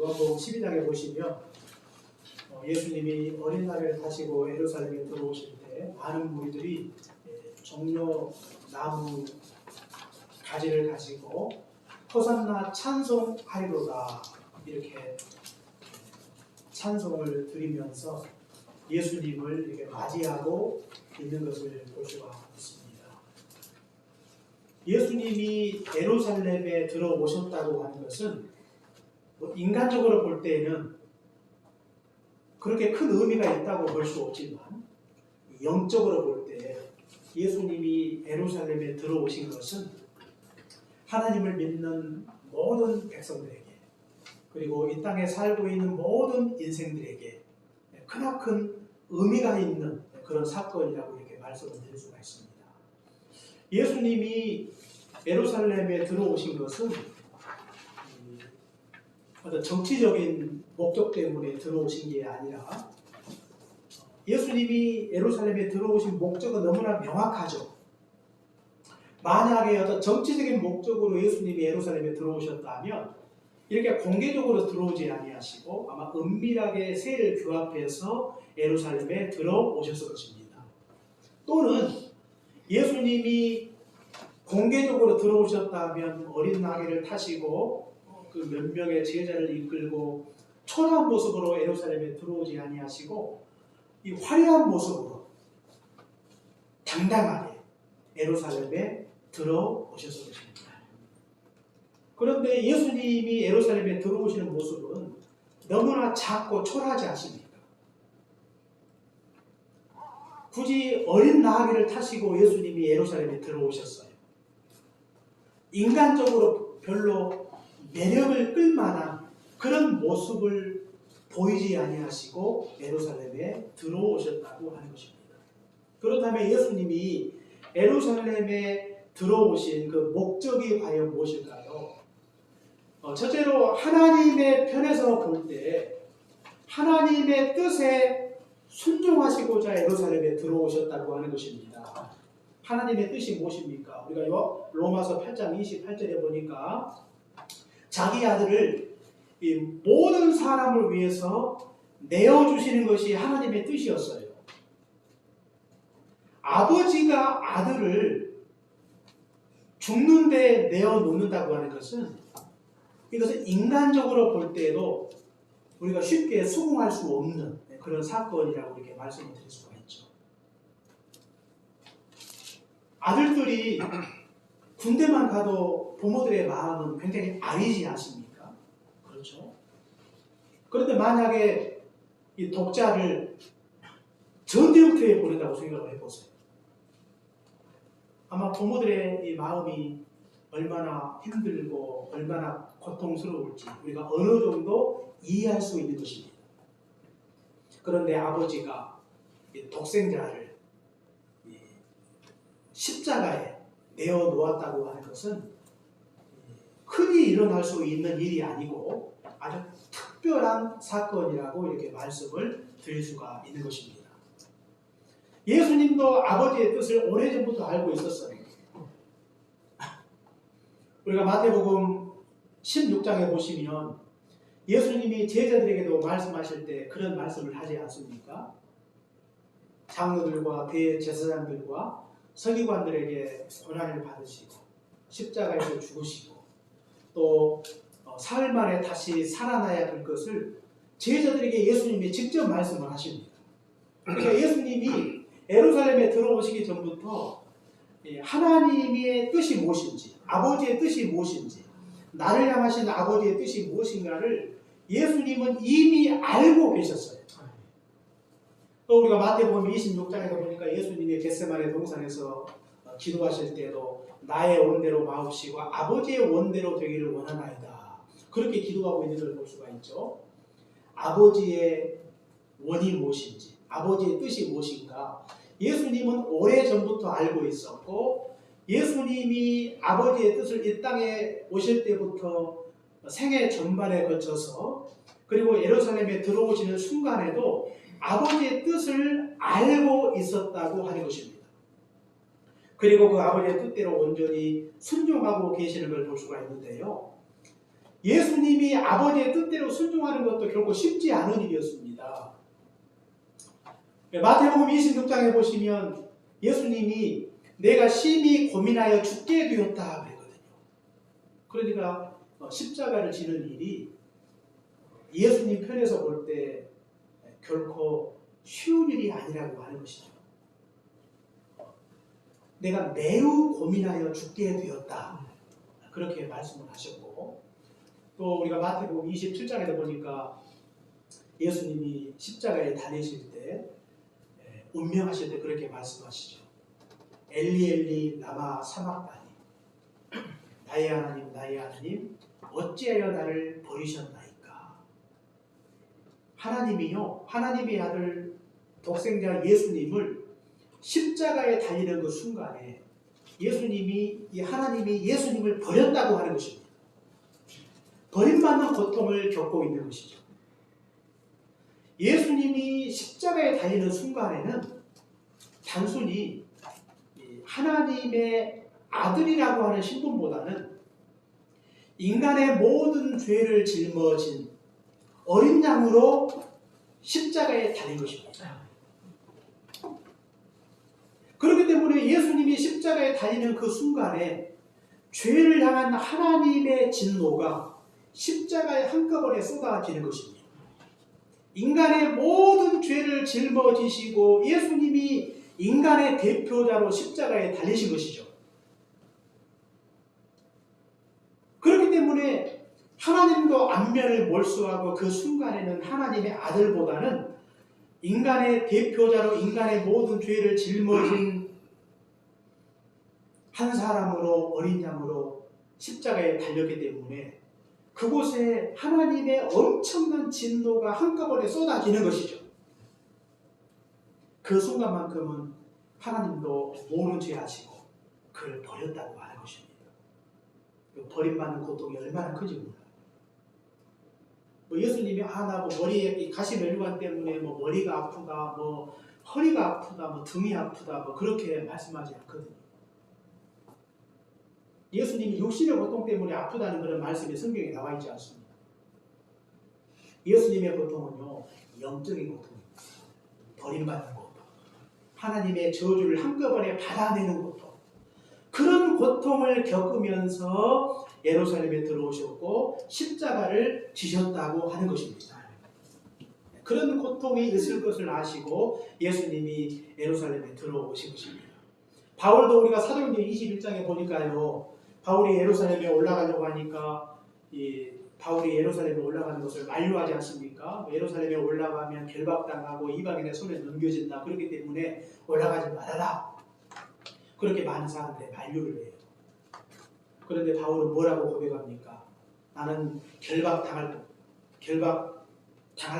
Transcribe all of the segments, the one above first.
요한복음 12장에 보시면 예수님이 어린 나귀를 타시고 예루살렘에 들어오실 때 많은 무리들이 종려 나무 가지를 가지고 호산나 찬송하리로다 이렇게 찬송을 드리면서 예수님을 이렇게 맞이하고 있는 것을 볼 수가 있습니다. 예수님이 예루살렘에 들어오셨다고 하는 것은 인간적으로 볼 때에는 그렇게 큰 의미가 있다고 볼 수 없지만 영적으로 볼 때 예수님이 예루살렘에 들어오신 것은 하나님을 믿는 모든 백성들에게 그리고 이 땅에 살고 있는 모든 인생들에게 크나큰 의미가 있는 그런 사건이라고 이렇게 말씀을 드릴 수가 있습니다. 예수님이 예루살렘에 들어오신 것은 어떤 정치적인 목적 때문에 들어오신 게 아니라 예수님이 예루살렘에 들어오신 목적은 너무나 명확하죠. 만약에 어떤 정치적인 목적으로 예수님이 예루살렘에 들어오셨다면 이렇게 공개적으로 들어오지 아니하시고 아마 은밀하게 세를 규합해서 예루살렘에 들어오셨을 것입니다. 또는 예수님이 공개적으로 들어오셨다면 어린 나귀를 타시고 그 몇 명의 제자를 이끌고 초라한 모습으로 예루살렘에 들어오지 아니하시고 이 화려한 모습으로 당당하게 예루살렘에 들어오셨을 것입니다. 그런데 예수님이 예루살렘에 들어오시는 모습은 너무나 작고 초라하지 않습니까? 굳이 어린 나귀를 타시고 예수님이 예루살렘에 들어오셨어요. 인간적으로 별로 매력을 끌만한 그런 모습을 보이지 아니하시고 예루살렘에 들어오셨다고 하는 것입니다. 그렇다면 예수님이 예루살렘에 들어오신 그 목적이 과연 무엇일까요? 첫째로 하나님의 편에서 볼 때 하나님의 뜻에 순종하시고자 예루살렘에 들어오셨다고 하는 것입니다. 하나님의 뜻이 무엇입니까? 우리가 로마서 8장 28절에 보니까 자기 아들을 이 모든 사람을 위해서 내어주시는 것이 하나님의 뜻이었어요. 아버지가 아들을 죽는데 내어놓는다고 하는 것은 이것은 인간적으로 볼 때에도 우리가 쉽게 수긍할 수 없는 그런 사건이라고 이렇게 말씀을 드릴 수가 있죠. 아들들이 군대만 가도 부모들의 마음은 굉장히 아리지 않습니까? 그렇죠? 그런데 만약에 이 독자를 전쟁터에 보낸다고 생각을 해보세요. 아마 부모들의 이 마음이 얼마나 힘들고 얼마나 고통스러울지 우리가 어느 정도 이해할 수 있는 것입니다. 그런데 아버지가 독생자를 십자가에 내어놓았다고 하는 것은 흔히 일어날 수 있는 일이 아니고 아주 특별한 사건이라고 이렇게 말씀을 드릴 수가 있는 것입니다. 예수님도 아버지의 뜻을 오래전부터 알고 있었어요. 우리가 마태복음 16장에 보시면 예수님이 제자들에게도 말씀하실 때 그런 말씀을 하지 않습니까? 장로들과 대제사장들과 서기관들에게 고난을 받으시고 십자가에서 죽으시고 또 사흘 만에 다시 살아나야 될 것을 제자들에게 예수님이 직접 말씀을 하십니다. 그러니까 예수님이 예루살렘에 들어오시기 전부터 하나님의 뜻이 무엇인지 아버지의 뜻이 무엇인지 나를 향하신 아버지의 뜻이 무엇인가를 예수님은 이미 알고 계셨어요. 또 우리가 마태복음 26장에서 보니까 예수님이 겟세마네 동산에서 기도하실 때도 나의 원대로 마옵시고 아버지의 원대로 되기를 원하나이다. 그렇게 기도하고 있는 걸 볼 수가 있죠. 아버지의 원이 무엇인지 아버지의 뜻이 무엇인가 예수님은 오래전부터 알고 있었고 예수님이 아버지의 뜻을 이 땅에 오실 때부터 생애 전반에 거쳐서 그리고 예루살렘에 들어오시는 순간에도 아버지의 뜻을 알고 있었다고 하는 것입니다. 그리고 그 아버지의 뜻대로 온전히 순종하고 계시는 걸 볼 수가 있는데요. 예수님이 아버지의 뜻대로 순종하는 것도 결코 쉽지 않은 일이었습니다. 마태복음 26장에 보시면 예수님이 내가 심히 고민하여 죽게 되었다 그랬거든요. 그러니까 십자가를 지는 일이 예수님 편에서 볼 때 결코 쉬운 일이 아니라고 하는 것이죠. 내가 매우 고민하여 죽게 되었다. 그렇게 말씀을 하셨고, 또 우리가 마태복음 27장에도 보니까 예수님이 십자가에 달리실 때 운명하실 때 그렇게 말씀하시죠. 엘리 엘리 라마 사막다니, 나의 하나님 나의 하나님 어찌하여 나를 버리셨나이까. 하나님이요, 하나님의 아들 독생자 예수님을 십자가에 달리는 그 순간에 하나님이 예수님을 버렸다고 하는 것입니다. 버림받는 고통을 겪고 있는 것이죠. 예수님이 십자가에 달리는 순간에는 단순히 하나님의 아들이라고 하는 신분보다는 인간의 모든 죄를 짊어진 어린 양으로 십자가에 달린 것입니다. 그렇기 때문에 예수님이 십자가에 달리는 그 순간에 죄를 향한 하나님의 진노가 십자가에 한꺼번에 쏟아지는 것입니다. 인간의 모든 죄를 짊어지시고 예수님이 인간의 대표자로 십자가에 달리신 것이죠. 그렇기 때문에 하나님도 안면을 몰수하고 그 순간에는 하나님의 아들보다는 인간의 대표자로 인간의 모든 죄를 짊어진 한 사람으로 어린 양으로 십자가에 달렸기 때문에 그곳에 하나님의 엄청난 진노가 한꺼번에 쏟아지는 것이죠. 그 순간만큼은 하나님도 모른 채 하시고 그를 버렸다고 하는 것입니다. 버림받는 고통이 얼마나 큰지 몰라요. 예수님이 나 뭐 머리에 가시 멸류관 때문에 뭐 머리가 아프다, 뭐 허리가 아프다, 뭐 등이 아프다, 뭐 그렇게 말씀하지 않거든요. 예수님이 육신의 고통 때문에 아프다는 그런 말씀이 성경에 나와 있지 않습니다. 예수님의 고통은요, 영적인 고통입니다. 버림받는 고통, 하나님의 저주를 한꺼번에 받아내는 고통, 그런 고통을 겪으면서 예루살렘에 들어오셨고 십자가를 지셨다고 하는 것입니다. 그런 고통이 있을 것을 아시고 예수님이 예루살렘에 들어오신 것입니다. 바울도 우리가 사도행전 21장에 보니까요, 바울이 예루살렘에 올라가려고 하니까 바울이 예루살렘에 올라가는 것을 만류하지 않습니까? 예루살렘에 올라가면 결박당하고 이방인의 손에 넘겨진다. 그렇기 때문에 올라가지 말아라. 그렇게 많은 사람들의 만류를 해요. 그런데 바울은 뭐라고 고백합니까? 나는 결박당할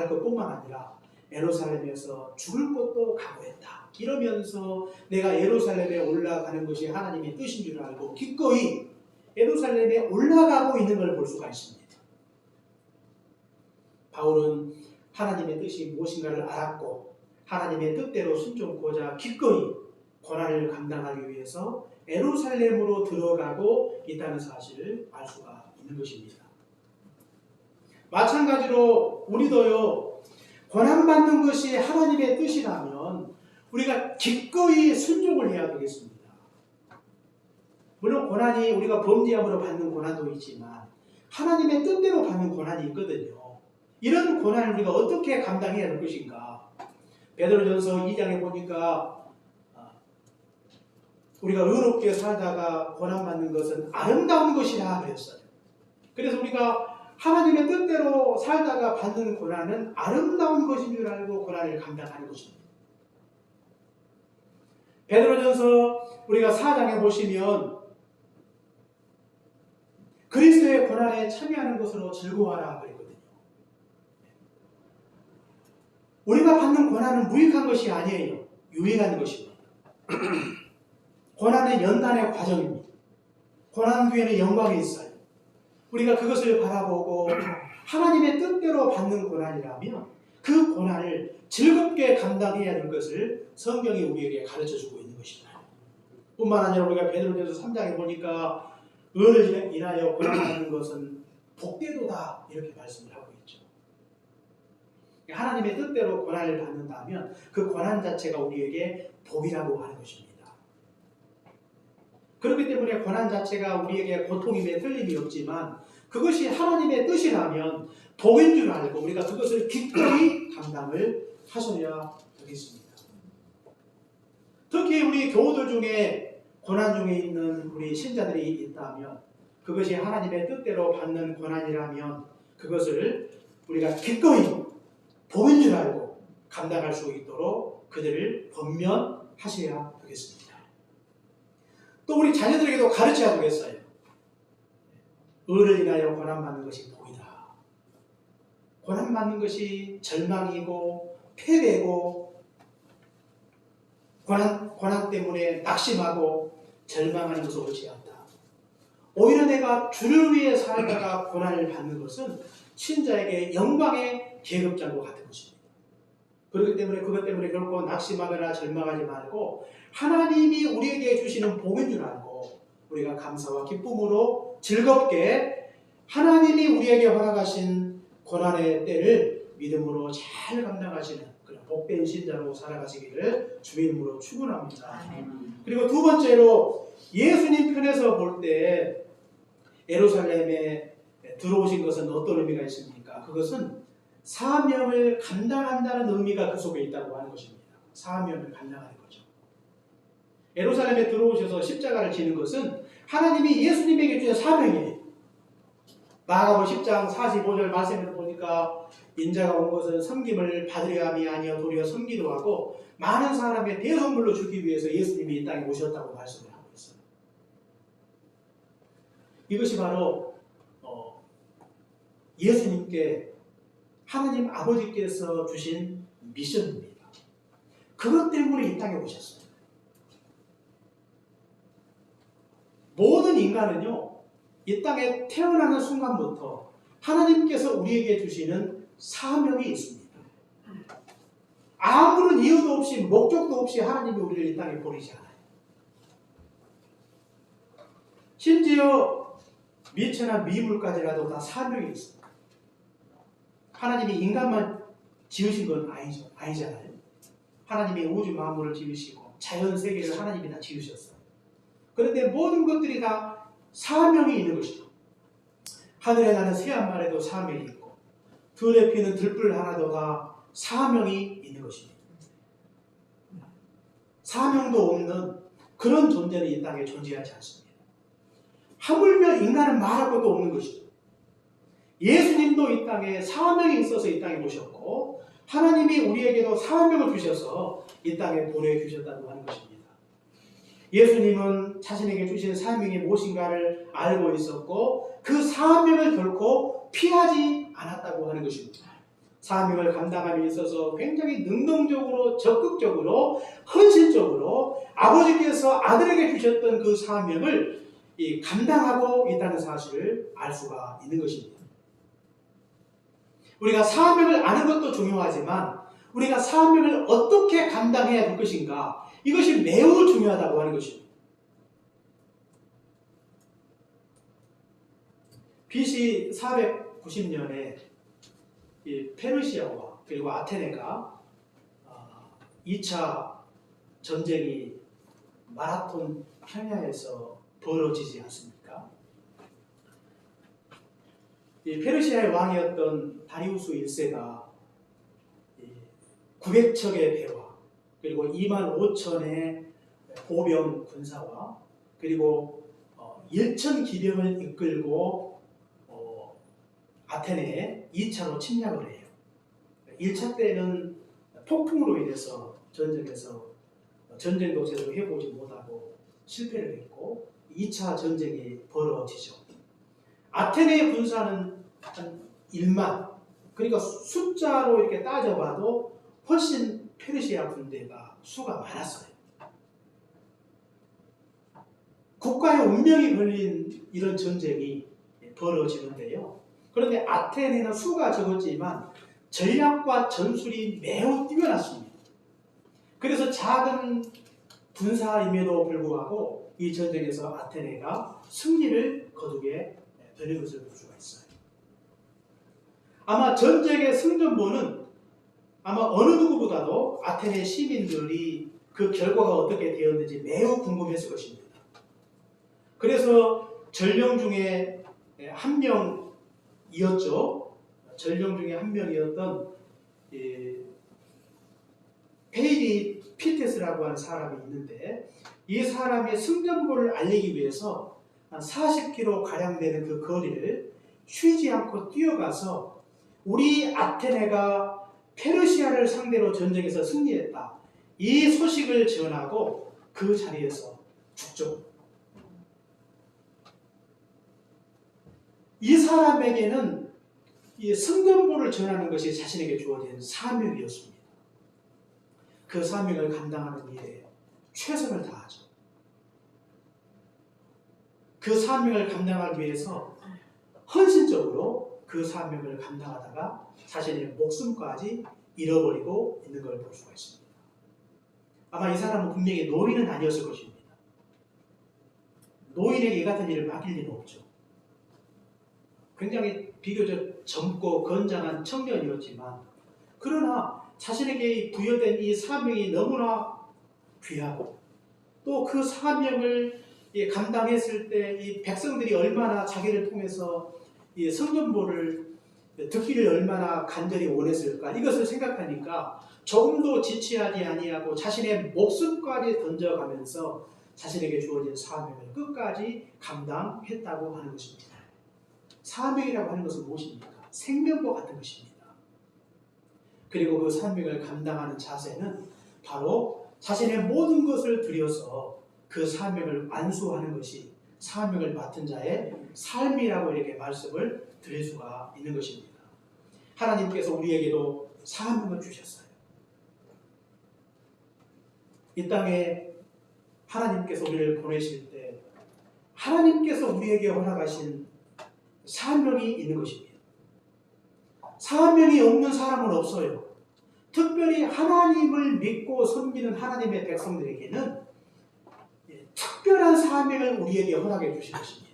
것뿐만 아니라 예루살렘에서 죽을 것도 각오했다. 이러면서 내가 예루살렘에 올라가는 것이 하나님의 뜻인 줄 알고 기꺼이 예루살렘에 올라가고 있는 걸 볼 수가 있습니다. 바울은 하나님의 뜻이 무엇인가를 알았고 하나님의 뜻대로 순종하고자 기꺼이 고난을 감당하기 위해서 예루살렘으로 들어가고 있다는 사실을 알 수가 있는 것입니다. 마찬가지로 우리도요, 고난받는 것이 하나님의 뜻이라면 우리가 기꺼이 순종을 해야 되겠습니다. 물론 고난이 우리가 범죄함으로 받는 고난도 있지만 하나님의 뜻대로 받는 고난이 있거든요. 이런 고난을 우리가 어떻게 감당해야 할 것인가? 베드로전서 2장에 보니까 우리가 의롭게 살다가 고난받는 것은 아름다운 것이라 그랬어요. 그래서 우리가 하나님의 뜻대로 살다가 받는 고난은 아름다운 것인 줄 알고 고난을 감당하는 것입니다. 베드로전서 우리가 4장에 보시면 그리스도의 고난에 참여하는 것으로 즐거워하라 그랬거든요. 우리가 받는 고난은 무익한 것이 아니에요. 유익한 것입니다. 고난은 연단의 과정입니다. 고난 뒤에는 영광이 있어요. 우리가 그것을 바라보고 하나님의 뜻대로 받는 고난이라면 그 고난을 즐겁게 감당해야 할 것을 성경이 우리에게 가르쳐주고 있는 것입니다. 뿐만 아니라 우리가 베드로전서 3장에 보니까 의를 인하여 고난하는 것은 복되도다 이렇게 말씀을 하고 있죠. 하나님의 뜻대로 고난을 받는다면 그 고난 자체가 우리에게 복이라고 하는 것입니다. 그렇기 때문에 고난 자체가 우리에게 고통임에 틀림이 없지만 그것이 하나님의 뜻이라면 복인 줄 알고 우리가 그것을 기꺼이 감당을 하셔야 되겠습니다. 특히 우리 교우들 중에 고난 중에 있는 우리 신자들이 있다면 그것이 하나님의 뜻대로 받는 고난이라면 그것을 우리가 기꺼이 복인 줄 알고 감당할 수 있도록 그들을 권면하셔야 되겠습니다. 또 우리 자녀들에게도 가르쳐야 되겠어요. 의를 인하여 고난받는 것이 복이다. 고난받는 것이 절망이고 패배고 고난 때문에 낙심하고 절망하는 것은 옳지 않다. 오히려 내가 주를 위해 살다가 고난을 받는 것은 신자에게 영광의 계급장과 같은 것입니다. 그렇기 때문에 그것 때문에 결코 낙심하거나 절망하지 말고 하나님이 우리에게 주시는 복인 줄 알고 우리가 감사와 기쁨으로 즐겁게 하나님이 우리에게 허락하신 고난의 때를 믿음으로 잘 감당하시는 그런 복된 신자로 살아가시기를 주의 이름으로 축원합니다. 그리고 두 번째로 예수님 편에서 볼 때 예루살렘에 들어오신 것은 어떤 의미가 있습니까? 그것은 사명을 감당한다는 의미가 그 속에 있다고 하는 것입니다. 사명을 감당하는 거죠. 예루살렘에 들어오셔서 십자가를 지는 것은 하나님이 예수님에게 주신 사명이에요. 마가복음 10장 45절 말씀을 보니까 인자가 온 것은 섬김을 받으려 함이 아니여 도리어 섬기려 하고 많은 사람의 대선물로 주기 위해서 예수님이 이 땅에 오셨다고 말씀을 하고 있어요. 이것이 바로 예수님께 하나님 아버지께서 주신 미션입니다. 그것 때문에 이 땅에 오셨어요. 모든 인간은요, 이 땅에 태어나는 순간부터 하나님께서 우리에게 주시는 사명이 있습니다. 아무런 이유도 없이 목적도 없이 하나님이 우리를 이 땅에 보내지 않아요. 심지어 미체나 미물까지라도 다 사명이 있습니다. 하나님이 인간만 지으신 건 아니잖아요. 하나님이 우주 만물을 지으시고 자연 세계를 하나님이 다 지으셨어요. 그런데 모든 것들이 다 사명이 있는 것이죠. 하늘에 나는 새 한 마리도 사명이 있고 들에 피는 들불 하나도 다 사명이 있는 것입니다. 사명도 없는 그런 존재는 이 땅에 존재하지 않습니다. 하물며 인간은 말할 것도 없는 것이죠. 예수님도 이 땅에 사명이 있어서 이 땅에 오셨고 하나님이 우리에게도 사명을 주셔서 이 땅에 보내주셨다고 하는 것입니다. 예수님은 자신에게 주신 사명이 무엇인가를 알고 있었고 그 사명을 결코 피하지 않았다고 하는 것입니다. 사명을 감당함에 있어서 굉장히 능동적으로 적극적으로 헌신적으로 아버지께서 아들에게 주셨던 그 사명을 감당하고 있다는 사실을 알 수가 있는 것입니다. 우리가 사명을 아는 것도 중요하지만 우리가 사명을 어떻게 감당해야 할 것인가 이것이 매우 중요하다고 하는 것입니다. BC 490년에 페르시아와 그리고 아테네가 2차 전쟁이 마라톤 평야에서 벌어지지 않습니까? 페르시아의 왕이었던 다리우스 1세가 900척의 배와 그리고 25,000의 보병 군사와 그리고 1,000 기병을 이끌고 아테네에 2차로 침략을 해요. 1차 때는 폭풍으로 인해서 전쟁도 제대로 해보지 못하고 실패를 했고 2차 전쟁이 벌어지죠. 아테네의 군사는 한 1만, 그러니까 숫자로 이렇게 따져봐도 훨씬 페르시아 군대가 수가 많았어요. 국가의 운명이 걸린 이런 전쟁이 벌어지는데요. 그런데 아테네는 수가 적었지만 전략과 전술이 매우 뛰어났습니다. 그래서 작은 군사임에도 불구하고 이 전쟁에서 아테네가 승리를 거두게 되는 것을 볼 수가 있어요. 아마 전쟁의 승전보는 아마 어느 누구보다도 아테네 시민들이 그 결과가 어떻게 되었는지 매우 궁금했을 것입니다. 그래서 전령 중에 한 명이었죠. 전령 중에 한 명이었던 페이리 피테스라고 하는 사람이 있는데, 이 사람이 승전보를 알리기 위해서 한 40km 가량 되는 그 거리를 쉬지 않고 뛰어가서 우리 아테네가 페르시아를 상대로 전쟁에서 승리했다, 이 소식을 전하고 그 자리에서 죽죠. 이 사람에게는 이 승전보를 전하는 것이 자신에게 주어진 사명이었습니다. 그 사명을 감당하는 일에 최선을 다하죠. 그 사명을 감당하기 위해서 헌신적으로 그 사명을 감당하다가 자신의 목숨까지 잃어버리고 있는 걸 볼 수가 있습니다. 아마 이 사람은 분명히 노인은 아니었을 것입니다. 노인에게 이 같은 일을 맡길 리는 없죠. 굉장히 비교적 젊고 건장한 청년이었지만, 그러나 자신에게 부여된 이 사명이 너무나 귀하고, 또 그 사명을 감당했을 때 이 백성들이 얼마나 자기를 통해서 이 성전보를 듣기를 얼마나 간절히 원했을까, 이것을 생각하니까 조금도 지체하지 아니하고 자신의 목숨까지 던져가면서 자신에게 주어진 사명을 끝까지 감당했다고 하는 것입니다. 사명이라고 하는 것은 무엇입니까? 생명과 같은 것입니다. 그리고 그 사명을 감당하는 자세는 바로 자신의 모든 것을 들여서 그 사명을 완수하는 것이 사명을 맡은 자의 삶이라고 이렇게 말씀을 드릴 수가 있는 것입니다. 하나님께서 우리에게도 사명을 주셨어요. 이 땅에 하나님께서 우리를 보내실 때 하나님께서 우리에게 허락하신 사명이 있는 것입니다. 사명이 없는 사람은 없어요. 특별히 하나님을 믿고 섬기는 하나님의 백성들에게는 특별한 사명을 우리에게 허락해 주신 것입니다.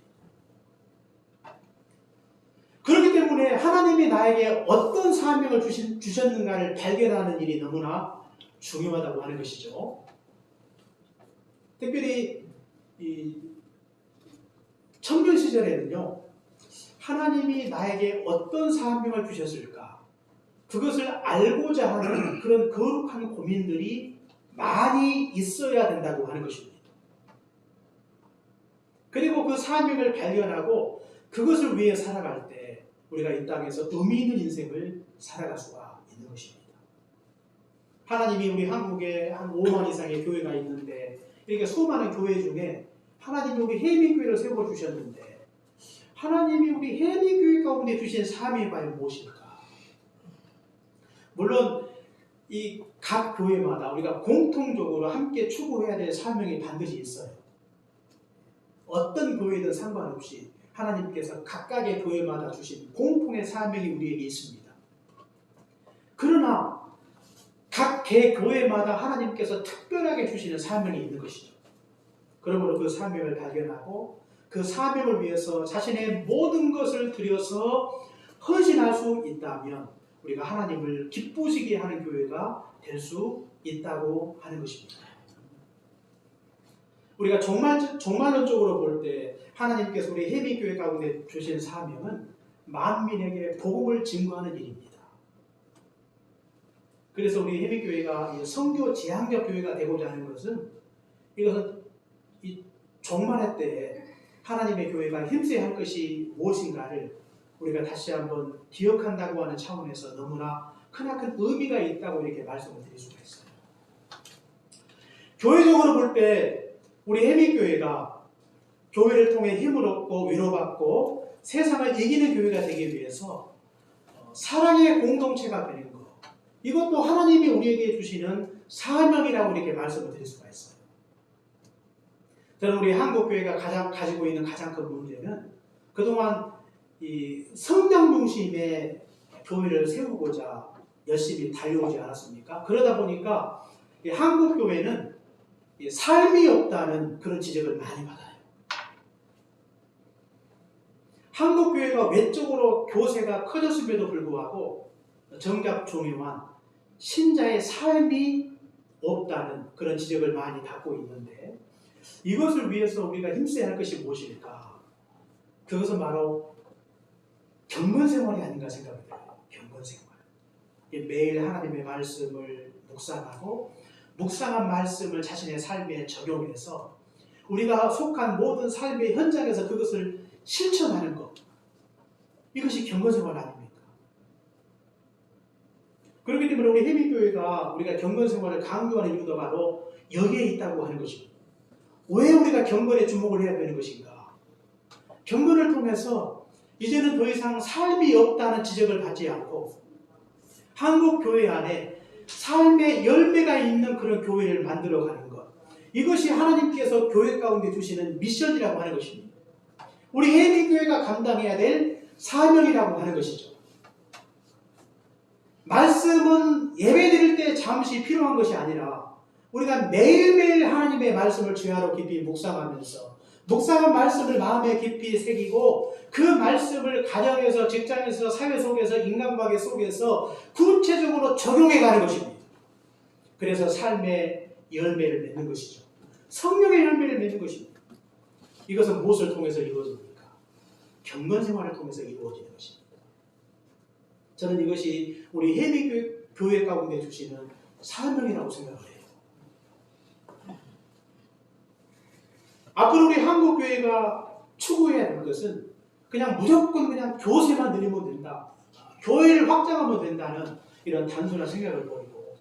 그렇기 때문에 하나님이 나에게 어떤 사명을 주셨는가를 발견하는 일이 너무나 중요하다고 하는 것이죠. 특별히 이 청년 시절에는요, 하나님이 나에게 어떤 사명을 주셨을까, 그것을 알고자 하는 그런 거룩한 고민들이 많이 있어야 된다고 하는 것입니다. 그리고 그 사명을 발견하고 그것을 위해 살아갈 때 우리가 이 땅에서 의미 있는 인생을 살아갈 수가 있는 것입니다. 하나님이 우리 한국에 한 5만 이상의 교회가 있는데, 이렇게 수많은 교회 중에 하나님이 우리 해민교회를 세워주셨는데, 하나님이 우리 해민교회 가운데 주신 사명이 과연 무엇일까? 물론 이 각 교회마다 우리가 공통적으로 함께 추구해야 될 사명이 반드시 있어요. 어떤 교회든 상관없이 하나님께서 각각의 교회마다 주신 공통의 사명이 우리에게 있습니다. 그러나 각 개 교회마다 하나님께서 특별하게 주시는 사명이 있는 것이죠. 그러므로 그 사명을 발견하고 그 사명을 위해서 자신의 모든 것을 들여서 헌신할 수 있다면 우리가 하나님을 기쁘시게 하는 교회가 될 수 있다고 하는 것입니다. 우리가 종말론적으로 볼 때 하나님께서 우리 해미교회 가운데 주신 사명은 만민에게 복음을 증거하는 일입니다. 그래서 우리 해미교회가 선교 지향적 교회가 되고자 하는 것은, 이것은 이 종말의 때에 하나님의 교회가 힘써야 할 것이 무엇인가를 우리가 다시 한번 기억한다고 하는 차원에서 너무나 크나큰 의미가 있다고 이렇게 말씀을 드릴 수가 있어요. 교회적으로 볼 때 우리 해민교회가 교회를 통해 힘을 얻고 위로받고 세상을 이기는 교회가 되기 위해서 사랑의 공동체가 되는 것, 이것도 하나님이 우리에게 주시는 사명이라고 이렇게 말씀을 드릴 수가 있어요. 저는 우리 한국교회가 가지고 있는 가장 큰 문제는 그동안 이 성장 중심의 교회를 세우고자 열심히 달려오지 않았습니까? 그러다 보니까 이 한국교회는 삶이 없다는 그런 지적을 많이 받아요. 한국교회가 외적으로 교세가 커졌음에도 불구하고 정작 중요한 신자의 삶이 없다는 그런 지적을 많이 받고 있는데, 이것을 위해서 우리가 힘써야 할 것이 무엇일까? 그것은 바로 경건생활이 아닌가 생각이 들어요. 경건생활. 매일 하나님의 말씀을 묵상하고 묵상한 말씀을 자신의 삶에 적용해서 우리가 속한 모든 삶의 현장에서 그것을 실천하는 것, 이것이 경건생활 아닙니까? 그렇기 때문에 우리 해민교회가 우리가 경건생활을 강조하는 이유도 바로 여기에 있다고 하는 것입니다. 왜 우리가 경건에 주목을 해야 되는 것인가? 경건을 통해서 이제는 더 이상 삶이 없다는 지적을 받지 않고 한국 교회 안에 삶의 열매가 있는 그런 교회를 만들어가는 것, 이것이 하나님께서 교회 가운데 주시는 미션이라고 하는 것입니다. 우리 해민교회가 감당해야 될 사명이라고 하는 것이죠. 말씀은 예배드릴 때 잠시 필요한 것이 아니라 우리가 매일매일 하나님의 말씀을 주야로 깊이 묵상하면서 묵상한 말씀을 마음에 깊이 새기고 그 말씀을 가정에서, 직장에서, 사회 속에서, 인간관계 속에서 구체적으로 적용해가는 것입니다. 그래서 삶의 열매를 맺는 것이죠. 성령의 열매를 맺는 것입니다. 이것은 무엇을 통해서 이루어집니까? 경건생활을 통해서 이루어지는 것입니다. 저는 이것이 우리 해미교회 가운데 주시는 사명이라고 생각을 해요. 앞으로 우리 한국교회가 추구해야 할 것은 그냥 무조건 그냥 교세만 늘리면 된다, 교회를 확장하면 된다는 이런 단순한 생각을 버리고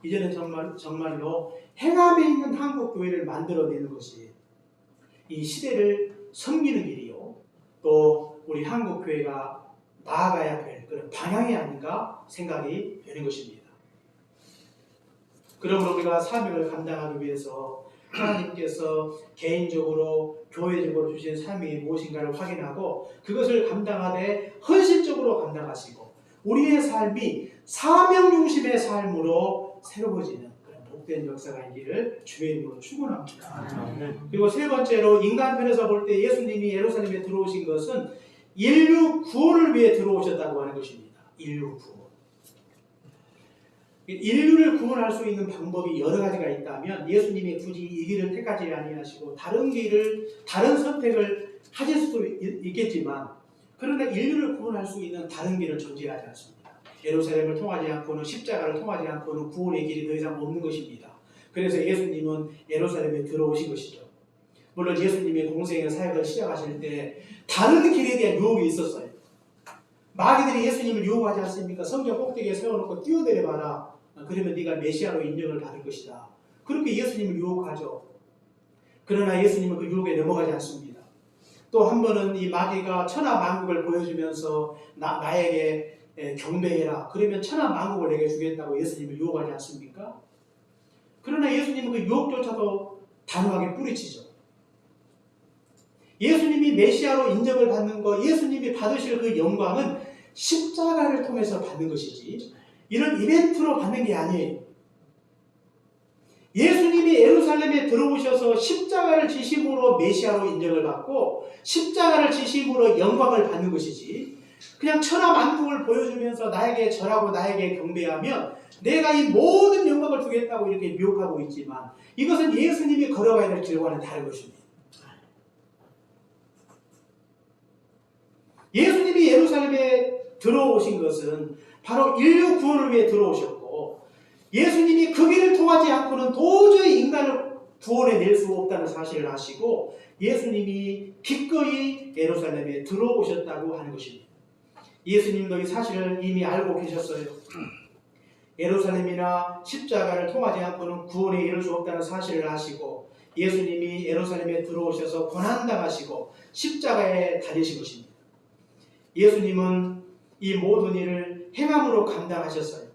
이제는 정말로 행함에 있는 한국교회를 만들어내는 것이 이 시대를 섬기는 일이요, 또 우리 한국교회가 나아가야 될 그런 방향이 아닌가 생각이 되는 것입니다. 그러므로 우리가 사명을 감당하기 위해서 하나님께서 개인적으로 교회적으로 주신 사명이 무엇인가를 확인하고 그것을 감당하되 헌신적으로 감당하시고 우리의 삶이 사명 중심의 삶으로 새로워지는 그런 복된 역사가 있기를 주의 이름으로 축원합니다. 그리고 세 번째로 인간편에서 볼 때 예수님이 예루살렘에 들어오신 것은 인류 구원을 위해 들어오셨다고 하는 것입니다. 인류 구원. 인류를 구원할 수 있는 방법이 여러 가지가 있다면 예수님이 굳이 이 길을 택하지 아니하시고 다른 선택을 하실 수도 있겠지만, 그러나 인류를 구원할 수 있는 다른 길을 존재하지 않습니다. 예루살렘을 통하지 않고는, 십자가를 통하지 않고는 구원의 길이 더 이상 없는 것입니다. 그래서 예수님은 예루살렘에 들어오신 것이죠. 물론 예수님의 공생의 사역을 시작하실 때 다른 길에 대한 유혹이 있었어요. 마귀들이 예수님을 유혹하지 않습니까? 성경 꼭대기에 세워놓고 뛰어내려봐라. 그러면 네가 메시아로 인정을 받을 것이다. 그렇게 예수님을 유혹하죠. 그러나 예수님은 그 유혹에 넘어가지 않습니다. 또 한 번은 이 마귀가 천하만국을 보여주면서 나에게 경배해라. 그러면 천하만국을 내게 주겠다고 예수님을 유혹하지 않습니까? 그러나 예수님은 그 유혹조차도 단호하게 뿌리치죠. 예수님이 메시아로 인정을 받는 것, 예수님이 받으실 그 영광은 십자가를 통해서 받는 것이지 이런 이벤트로 받는 게 아니에요. 예수님이 예루살렘에 들어오셔서 십자가를 지심으로 메시아로 인정을 받고 십자가를 지심으로 영광을 받는 것이지, 그냥 천하만국을 보여주면서 나에게 절하고 나에게 경배하면 내가 이 모든 영광을 주겠다고 이렇게 미혹하고 있지만, 이것은 예수님이 걸어가야 될 길과는 다른 것입니다. 예수님이 예루살렘에 들어오신 것은 바로 인류 구원을 위해 들어오셨고, 예수님이 그 길을 통하지 않고는 도저히 인간을 구원해 낼 수 없다는 사실을 아시고 예수님이 기꺼이 예루살렘에 들어오셨다고 하는 것입니다. 예수님도 이 사실을 이미 알고 계셨어요. 예루살렘이나 십자가를 통하지 않고는 구원에 이를 수 없다는 사실을 아시고 예수님이 예루살렘에 들어오셔서 고난당하시고 십자가에 달리신 것입니다. 예수님은 이 모든 일을 행함으로 감당하셨어요.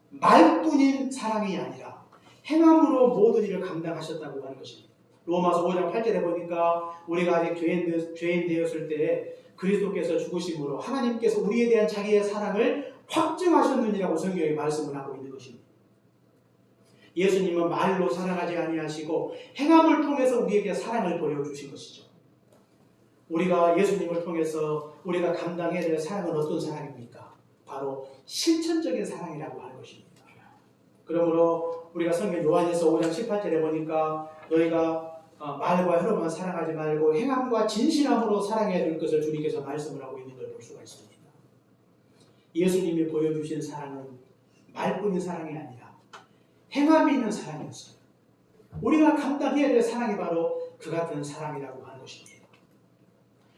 말뿐인 사랑이 아니라 행함으로 모든 일을 감당하셨다고 하는 것입니다. 로마서 5장 8절에 보니까 우리가 아직 죄인 되었을 때 그리스도께서 죽으심으로 하나님께서 우리에 대한 자기의 사랑을 확증하셨느니라고 성경에 말씀을 하고 있는 것입니다. 예수님은 말로 사랑하지 아니하시고 행함을 통해서 우리에게 사랑을 보여주신 것이죠. 우리가 예수님을 통해서 우리가 감당해야 될 사랑은 어떤 사랑입니까? 바로 실천적인 사랑이라고 하는 것입니다. 그러므로 우리가 성경 요한에서 5장 18절에 보니까 너희가 말과 혀로만 사랑하지 말고 행함과 진실함으로 사랑해야 될 것을 주님께서 말씀을 하고 있는 걸 볼 수가 있습니다. 예수님이 보여주신 사랑은 말뿐인 사랑이 아니라 행함이 있는 사랑이었어요. 우리가 감당해야 될 사랑이 바로 그 같은 사랑이라고 하는 것입니다.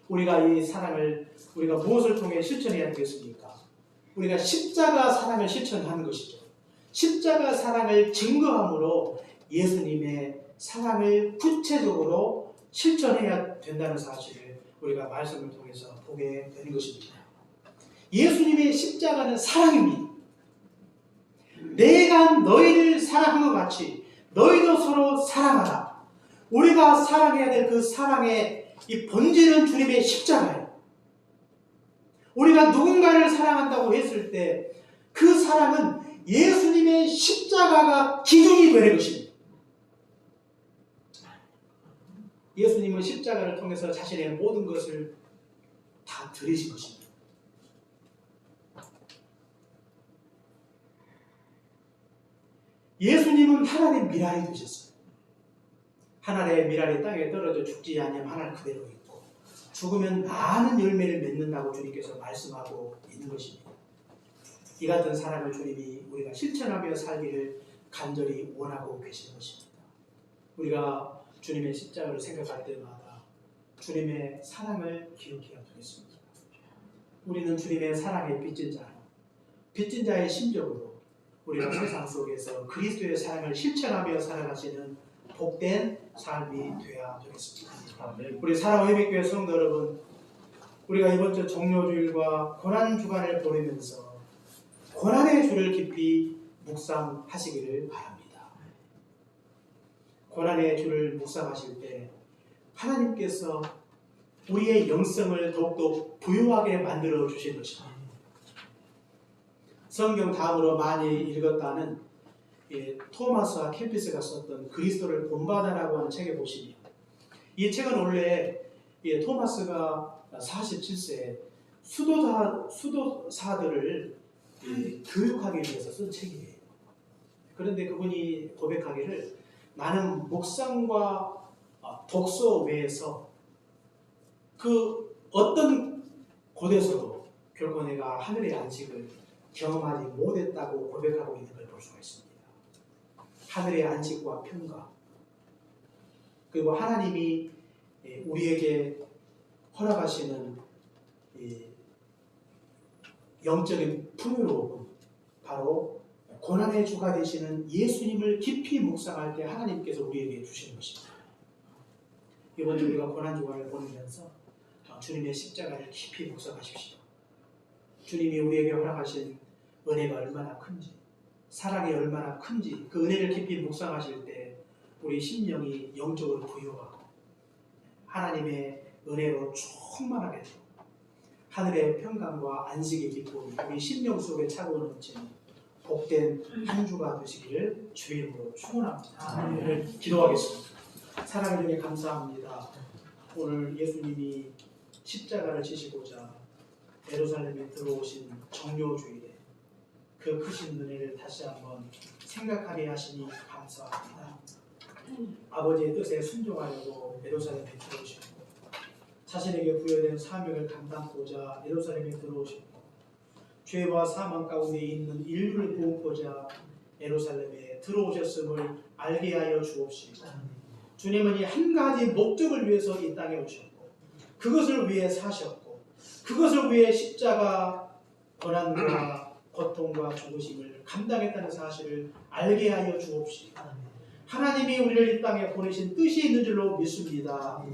우리가 이 사랑을 우리가 무엇을 통해 실천해야 되겠습니까? 우리가 십자가 사랑을 실천하는 것이죠. 십자가 사랑을 증거함으로 예수님의 사랑을 구체적으로 실천해야 된다는 사실을 우리가 말씀을 통해서 보게 되는 것입니다. 예수님의 십자가는 사랑입니다. 내가 너희를 사랑한 것 같이 너희도 서로 사랑하라. 우리가 사랑해야 될 그 사랑의 이 본질은 주님의 십자가예요. 우리가 누군가를 사랑한다고 했을 때 그 사랑은 예수님의 십자가가 기준이 되는 것입니다. 예수님은 십자가를 통해서 자신의 모든 것을 다 드리신 것입니다. 예수님은 하나님의 미랄이 되셨어요. 하나님의 미랄이 땅에 떨어져 죽지 않으면 하늘 그대로 있고 죽으면 많은 열매를 맺는다고 주님께서 말씀하고 있는 것입니다. 이 같은 사랑을 주님이 우리가 실천하며 살기를 간절히 원하고 계시는 것입니다. 우리가 주님의 십자가를 생각할 때마다 주님의 사랑을 기억해야 되겠습니다. 우리는 주님의 사랑에 빚진 자로, 빚진 자의 심정으로 우리가 세상 속에서 그리스도의 사랑을 실천하며 살아가시는 복된 삶이 되어야 되겠습니다. 우리 사랑의 회복교회 성도 여러분, 우리가 이번 주 종료주일과 고난주간을 보내면서 고난의 주를 깊이 묵상하시기를 바랍니다. 고난의 주를 묵상하실 때 하나님께서 우리의 영성을 더욱더 부유하게 만들어 주실 것입니다. 성경 다음으로 많이 읽었다는 토마스와 캠피스가 썼던 그리스도를 본받아라고 하는 책에 보시면 이 책은 원래 토마스가 47세에 수도사들을 교육하기 위해서 쓴 책이에요. 그런데 그분이 고백하기를 나는 묵상과 독서 외에서 그 어떤 곳에서도 결코 내가 하늘의 안식을 경험하지 못했다고 고백하고 있는 걸 볼 수가 있습니다. 하늘의 안식과 평강, 그리고 하나님이 우리에게 허락하시는 영적인 풍요로움, 바로 고난의 주가 되시는 예수님을 깊이 묵상할 때 하나님께서 우리에게 주시는 것입니다. 이번 주 우리가 고난주간을 보내면서 주님의 십자가를 깊이 묵상하십시오. 주님이 우리에게 허락하신 은혜가 얼마나 큰지, 사랑이 얼마나 큰지 그 은혜를 깊이 묵상하실 때 우리 심령이 영적으로 부유하고 하나님의 은혜로 충만하게 되고 하늘의 평강과 안식의 기쁨이 우리 심령 속에 차고 넘치는 복된 한 주가 되시기를 주의 이름으로 축원합니다. 오늘 기도하겠습니다. 사랑의 주님 감사합니다. 오늘 예수님이 십자가를 지시고자 예루살렘에 들어오신 정료주일에 그 크신 은혜를 다시 한번 생각하게 하시니 감사합니다. 아버지의 뜻에 순종하려고 예루살렘에 들어오셨고 자신에게 부여된 사명을 감당하고자 예루살렘에 들어오셨고 죄와 사망 가운데 있는 인류를 보호하고자 예루살렘에 들어오셨음을 알게 하여 주옵시고 주님은 이 한 가지 목적을 위해서 이 땅에 오셨고 그것을 위해 사셨고 그것을 위해 십자가 고난과 고통과 죽으심을 감당했다는 사실을 알게 하여 주옵시고 하나님이 우리를 이 땅에 보내신 뜻이 있는 줄로 믿습니다.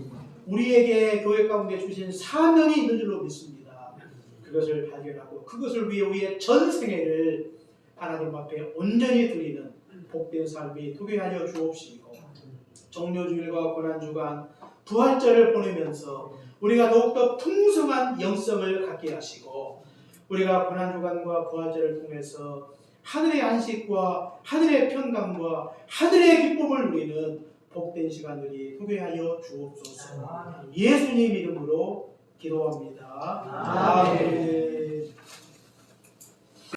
우리에게 교회 가운데 주신 사명이 있는 줄로 믿습니다. 그것을 발견하고 그것을 위해 우리의 전생애를 하나님 앞에 온전히 드리는 복된 삶이 되게 하여 주옵시고 종료주일과 고난주간 부활절을 보내면서 우리가 더욱더 풍성한 영성을 갖게 하시고 우리가 고난주간과 부활절을 통해서 하늘의 안식과 하늘의 평강과 하늘의 기쁨을 누리는 복된 시간들이 되게 하여 주옵소서. 예수님 이름으로 기도합니다. 아멘.